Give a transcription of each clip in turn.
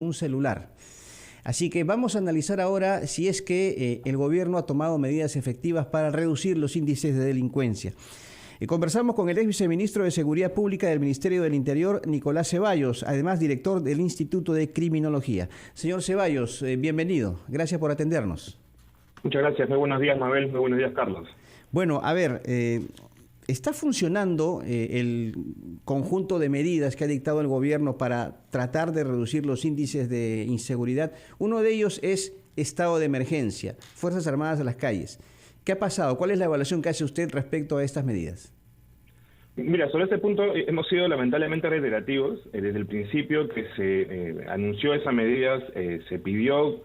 un celular. Así que vamos a analizar ahora si es que el gobierno ha tomado medidas efectivas para reducir los índices de delincuencia. Conversamos con el ex viceministro de Seguridad Pública del Ministerio del Interior, Nicolás Ceballos, además director del Instituto de Criminología. Señor Ceballos, bienvenido. Gracias por atendernos. Muchas gracias. Muy buenos días, Mabel. Muy buenos días, Carlos. Bueno, a ver, ¿está funcionando el conjunto de medidas que ha dictado el gobierno para tratar de reducir los índices de inseguridad? Uno de ellos es estado de emergencia, Fuerzas Armadas a las calles. ¿Qué ha pasado? ¿Cuál es la evaluación que hace usted respecto a estas medidas? Mira, sobre este punto hemos sido lamentablemente reiterativos. Desde el principio que se anunció esas medidas, se pidió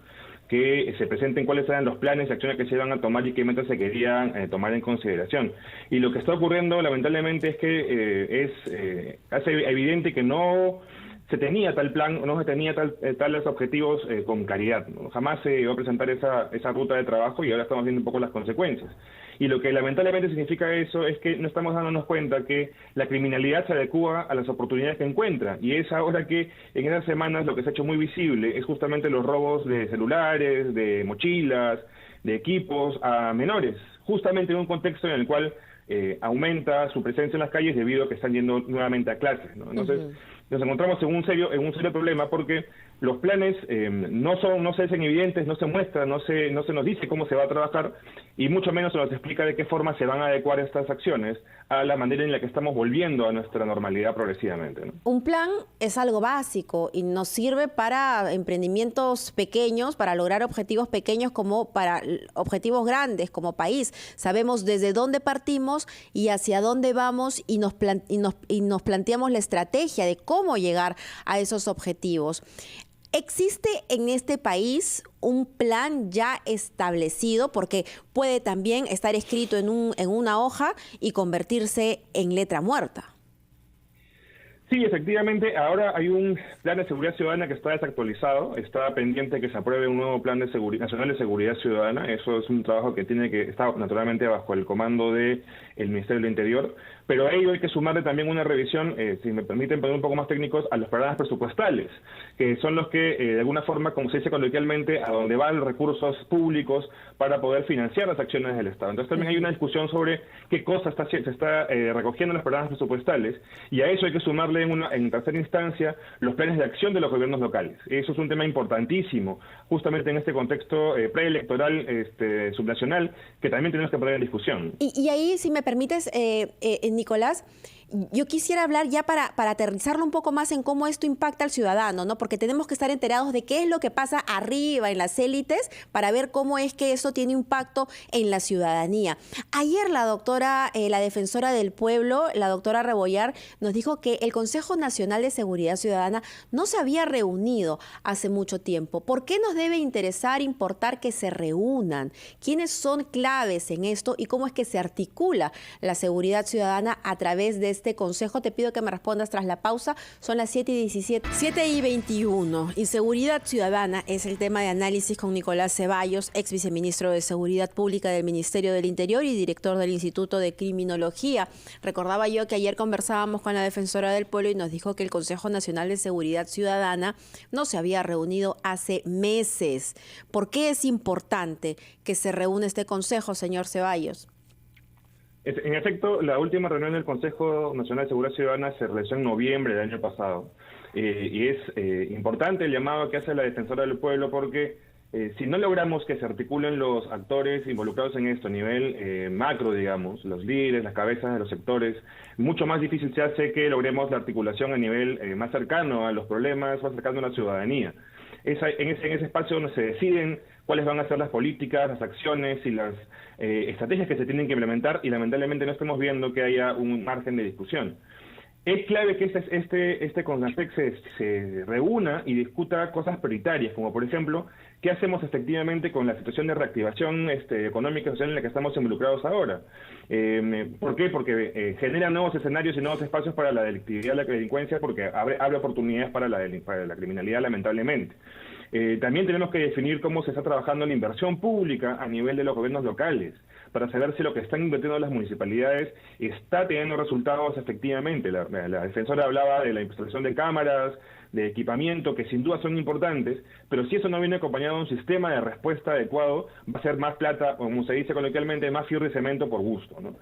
que se presenten cuáles eran los planes y acciones que se iban a tomar y qué metas se querían tomar en consideración. Y lo que está ocurriendo, lamentablemente, es que hace evidente que no se tenía tal plan, no se tenía tales objetivos con claridad, ¿no? Jamás se iba a presentar esa ruta de trabajo y ahora estamos viendo un poco las consecuencias. Y lo que lamentablemente significa eso es que no estamos dándonos cuenta que la criminalidad se adecúa a las oportunidades que encuentra. Y es ahora que en esas semanas lo que se ha hecho muy visible es justamente los robos de celulares, de mochilas, de equipos a menores, justamente en un contexto en el cual aumenta su presencia en las calles debido a que están yendo nuevamente a clases, ¿no? Entonces, nos encontramos en un serio problema porque los planes no se hacen evidentes, no se muestran, no se nos dice cómo se va a trabajar y mucho menos se nos explica de qué forma se van a adecuar estas acciones a la manera en la que estamos volviendo a nuestra normalidad progresivamente, ¿no? Un plan es algo básico y nos sirve para emprendimientos pequeños, para lograr objetivos pequeños como para objetivos grandes como país. Sabemos desde dónde partimos y hacia dónde vamos y nos planteamos la estrategia de cómo llegar a esos objetivos. ¿Existe en este país un plan ya establecido? Porque puede también estar escrito en una hoja y convertirse en letra muerta. Sí, efectivamente, ahora hay un plan de seguridad ciudadana que está desactualizado, está pendiente que se apruebe un nuevo plan de nacional de seguridad ciudadana. Eso es un trabajo que está naturalmente bajo el comando del Ministerio del Interior, pero a ello hay que sumarle también una revisión, si me permiten poner un poco más técnicos, a los programas presupuestales, que son los que de alguna forma, como se dice coloquialmente, a donde van los recursos públicos para poder financiar las acciones del Estado. Entonces también hay una discusión sobre qué cosa se está recogiendo en los programas presupuestales, y a eso hay que sumarle en tercera instancia los planes de acción de los gobiernos locales. Eso es un tema importantísimo, justamente en este contexto preelectoral subnacional, que también tenemos que poner en discusión. Y ahí, si me permites, Nicolás, yo quisiera hablar ya para aterrizarlo un poco más en cómo esto impacta al ciudadano, ¿no? Porque tenemos que estar enterados de qué es lo que pasa arriba en las élites para ver cómo es que eso tiene impacto en la ciudadanía. Ayer la doctora, la defensora del pueblo, la doctora Rebollar, nos dijo que el Consejo Nacional de Seguridad Ciudadana no se había reunido hace mucho tiempo. ¿Por qué nos debe importar que se reúnan? ¿Quiénes son claves en esto y cómo es que se articula la seguridad ciudadana a través de este consejo? Te pido que me respondas tras la pausa. Son las 7:17. 7:21. Inseguridad ciudadana es el tema de análisis con Nicolás Ceballos, ex viceministro de Seguridad Pública del Ministerio del Interior y director del Instituto de Criminología. Recordaba yo que ayer conversábamos con la defensora del pueblo y nos dijo que el Consejo Nacional de Seguridad Ciudadana no se había reunido hace meses. ¿Por qué es importante que se reúna este consejo, señor Ceballos? En efecto, la última reunión del Consejo Nacional de Seguridad Ciudadana se realizó en noviembre del año pasado. Y es importante el llamado que hace la defensora del pueblo porque si no logramos que se articulen los actores involucrados en esto a nivel macro, digamos, los líderes, las cabezas de los sectores, mucho más difícil se hace que logremos la articulación a nivel más cercano a los problemas, más cercano a la ciudadanía. En ese espacio donde se deciden cuáles van a ser las políticas, las acciones y las estrategias que se tienen que implementar, y lamentablemente no estamos viendo que haya un margen de discusión. Es clave que este CONASEC se reúna y discuta cosas prioritarias, como por ejemplo, ¿qué hacemos efectivamente con la situación de reactivación económica y social en la que estamos involucrados ahora? ¿Por qué? Porque genera nuevos escenarios y nuevos espacios para la delictividad y la delincuencia, porque abre oportunidades para la criminalidad, lamentablemente. También tenemos que definir cómo se está trabajando la inversión pública a nivel de los gobiernos locales, para saber si lo que están invirtiendo las municipalidades está teniendo resultados efectivamente. La defensora hablaba de la instalación de cámaras, de equipamiento, que sin duda son importantes, pero si eso no viene acompañado de un sistema de respuesta adecuado, va a ser más plata, como se dice coloquialmente, más fierro y cemento por gusto, ¿no?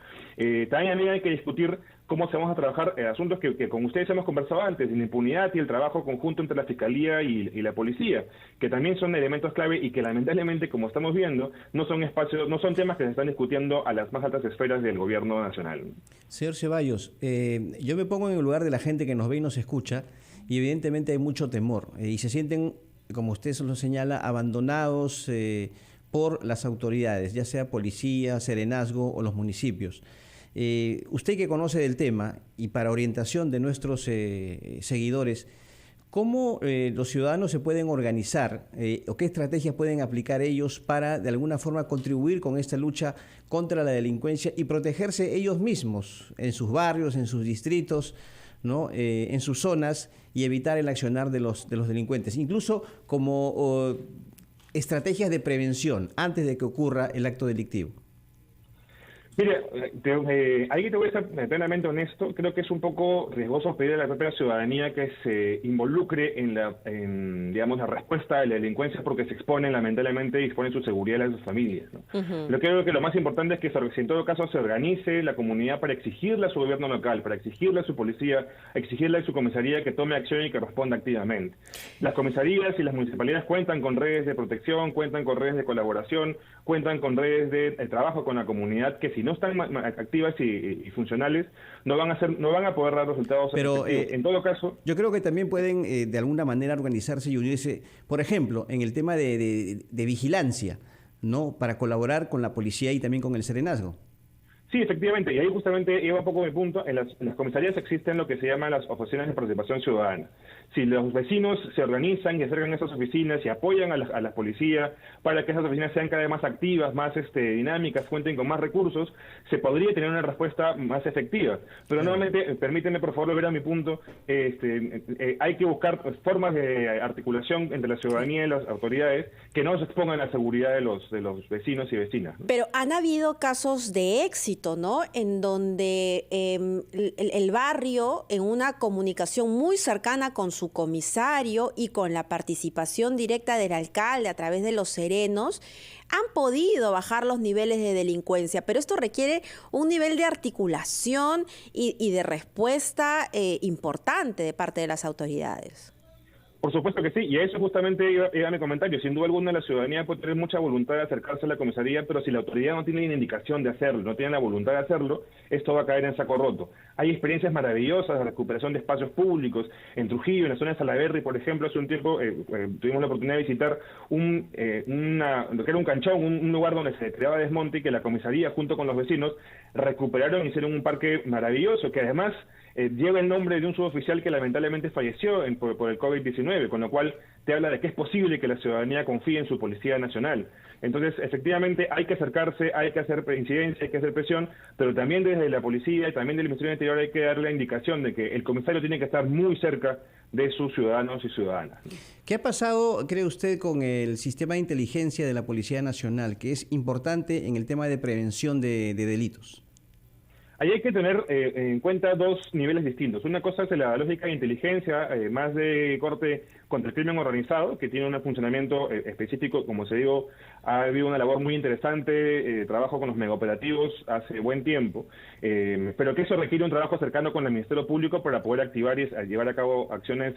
También hay que discutir cómo se vamos a trabajar asuntos que con ustedes hemos conversado antes, la impunidad y el trabajo conjunto entre la Fiscalía y la Policía, que también son elementos clave y que lamentablemente, como estamos viendo, no son temas que se están discutiendo a las más altas esferas del gobierno nacional. Señor Ceballos, yo me pongo en el lugar de la gente que nos ve y nos escucha, y evidentemente hay mucho temor, y se sienten, como usted lo señala, abandonados por las autoridades, ya sea policía, serenazgo o los municipios. Usted que conoce del tema, y para orientación de nuestros seguidores, ¿cómo los ciudadanos se pueden organizar o qué estrategias pueden aplicar ellos para de alguna forma contribuir con esta lucha contra la delincuencia y protegerse ellos mismos en sus barrios, en sus distritos, ¿no? En sus zonas, y evitar el accionar de los delincuentes, incluso como estrategias de prevención antes de que ocurra el acto delictivo? Mire, ahí te voy a ser plenamente honesto. Creo que es un poco riesgoso pedir a la propia ciudadanía que se involucre en digamos, la respuesta a la delincuencia, porque se exponen lamentablemente y exponen su seguridad a sus familias, ¿no? Yo creo que lo más importante es que en todo caso se organice la comunidad para exigirle a su gobierno local, para exigirle a su policía, exigirle a su comisaría que tome acción y que responda activamente. Las comisarías y las municipalidades cuentan con redes de protección, cuentan con redes de colaboración, cuentan con redes de trabajo con la comunidad, que si no están activas y funcionales, no van a poder dar resultados. Pero en todo caso, yo creo que también pueden de alguna manera organizarse y unirse, por ejemplo, en el tema de vigilancia, ¿no? Para colaborar con la policía y también con el serenazgo. Sí, efectivamente, y ahí justamente iba un poco mi punto. En las comisarías existen lo que se llaman las oficinas de participación ciudadana. Si los vecinos se organizan y acercan a esas oficinas y apoyan a la policía para que esas oficinas sean cada vez más activas, más dinámicas, cuenten con más recursos, se podría tener una respuesta más efectiva. Pero nuevamente, permíteme por favor volver a mi punto, hay que buscar formas de articulación entre la ciudadanía y las autoridades que no se expongan a la seguridad de los vecinos y vecinas, ¿no? Pero han habido casos de éxito, ¿no? En donde el barrio, en una comunicación muy cercana con su comisario y con la participación directa del alcalde a través de los serenos, han podido bajar los niveles de delincuencia, pero esto requiere un nivel de articulación y de respuesta importante de parte de las autoridades. Por supuesto que sí, y a eso justamente iba mi comentario. Sin duda alguna la ciudadanía puede tener mucha voluntad de acercarse a la comisaría, pero si la autoridad no tiene una indicación de hacerlo, no tiene la voluntad de hacerlo, esto va a caer en saco roto. Hay experiencias maravillosas de recuperación de espacios públicos. En Trujillo, en la zona de Salaberry, por ejemplo, hace un tiempo tuvimos la oportunidad de visitar lo que era un canchón, un lugar donde se creaba desmonte, y que la comisaría junto con los vecinos recuperaron y hicieron un parque maravilloso, que además lleva el nombre de un suboficial que lamentablemente falleció por el COVID-19, con lo cual te habla de que es posible que la ciudadanía confíe en su Policía Nacional. Entonces, efectivamente, hay que acercarse, hay que hacer incidencia, hay que hacer presión, pero también desde la policía y también del Ministerio del Interior hay que dar la indicación de que el comisario tiene que estar muy cerca de sus ciudadanos y ciudadanas. ¿Qué ha pasado, cree usted, con el sistema de inteligencia de la Policía Nacional, que es importante en el tema de prevención de delitos? Ahí hay que tener en cuenta dos niveles distintos. Una cosa es la lógica de inteligencia, más de corte contra el crimen organizado, que tiene un funcionamiento específico. Como se digo, ha habido una labor muy interesante, trabajo con los megaoperativos hace buen tiempo, pero que eso requiere un trabajo cercano con el Ministerio Público para poder activar y llevar a cabo acciones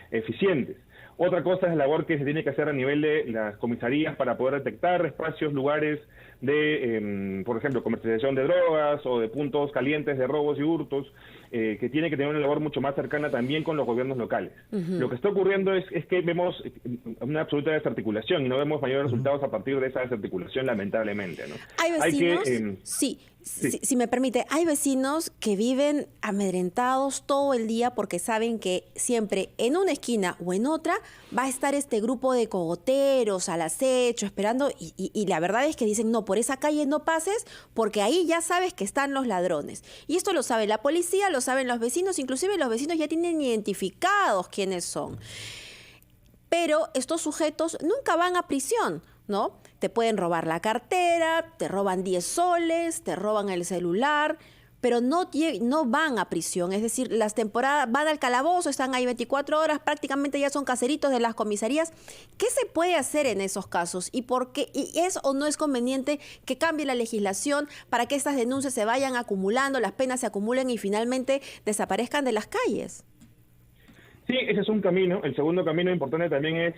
eficientes. Otra cosa es la labor que se tiene que hacer a nivel de las comisarías para poder detectar espacios, lugares de, por ejemplo, comercialización de drogas o de puntos calientes de robos y hurtos, que tiene que tener una labor mucho más cercana también con los gobiernos locales. Lo que está ocurriendo es que vemos una absoluta desarticulación y no vemos mayores resultados a partir de esa desarticulación, lamentablemente, ¿no? Hay vecinos, sí. Si me permite, hay vecinos que viven amedrentados todo el día porque saben que siempre en una esquina o en otra va a estar este grupo de cogoteros al acecho, esperando, y la verdad es que dicen, no, por esa calle no pases porque ahí ya sabes que están los ladrones. Y esto lo sabe la policía, lo saben los vecinos, inclusive los vecinos ya tienen identificados quiénes son. Pero estos sujetos nunca van a prisión, ¿no? Te pueden robar la cartera, te roban 10 soles, te roban el celular, pero no van a prisión. Es decir, las temporadas van al calabozo, están ahí 24 horas, prácticamente ya son caseritos de las comisarías. ¿Qué se puede hacer en esos casos? ¿Y por qué? ¿Y es o no es conveniente que cambie la legislación para que estas denuncias se vayan acumulando, las penas se acumulen y finalmente desaparezcan de las calles? Sí, ese es un camino. El segundo camino importante también es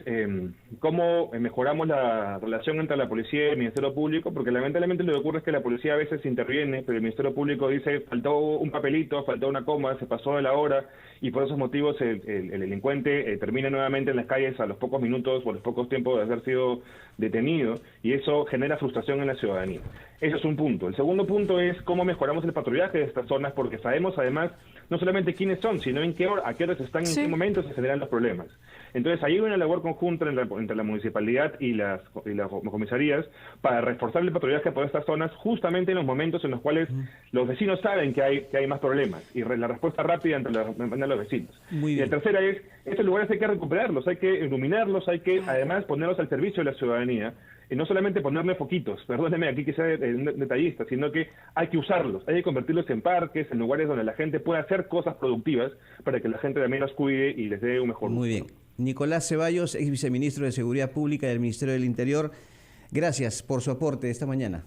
cómo mejoramos la relación entre la policía y el Ministerio Público, porque lamentablemente lo que ocurre es que la policía a veces interviene, pero el Ministerio Público dice faltó un papelito, faltó una coma, se pasó de la hora, y por esos motivos el delincuente termina nuevamente en las calles a los pocos minutos o a los pocos tiempos de haber sido detenido, y eso genera frustración en la ciudadanía. Ese es un punto. El segundo punto es cómo mejoramos el patrullaje de estas zonas, porque sabemos además no solamente quiénes son, sino en qué hora, a qué horas están, en qué momentos se generan los problemas. Entonces, ahí hay una labor conjunta entre la municipalidad y las comisarías para reforzar el patrullaje por estas zonas justamente en los momentos en los cuales los vecinos saben que hay más problemas y la respuesta rápida entre los vecinos. Y la tercera es, estos lugares hay que recuperarlos, hay que iluminarlos, hay que además ponerlos al servicio de la ciudadanía. Y no solamente ponerle foquitos, perdóneme aquí que sea detallista, sino que hay que usarlos, hay que convertirlos en parques, en lugares donde la gente pueda hacer cosas productivas para que la gente también las cuide y les dé un mejor uso. Muy bien. Nicolás Ceballos, ex viceministro de Seguridad Pública del Ministerio del Interior, gracias por su aporte esta mañana.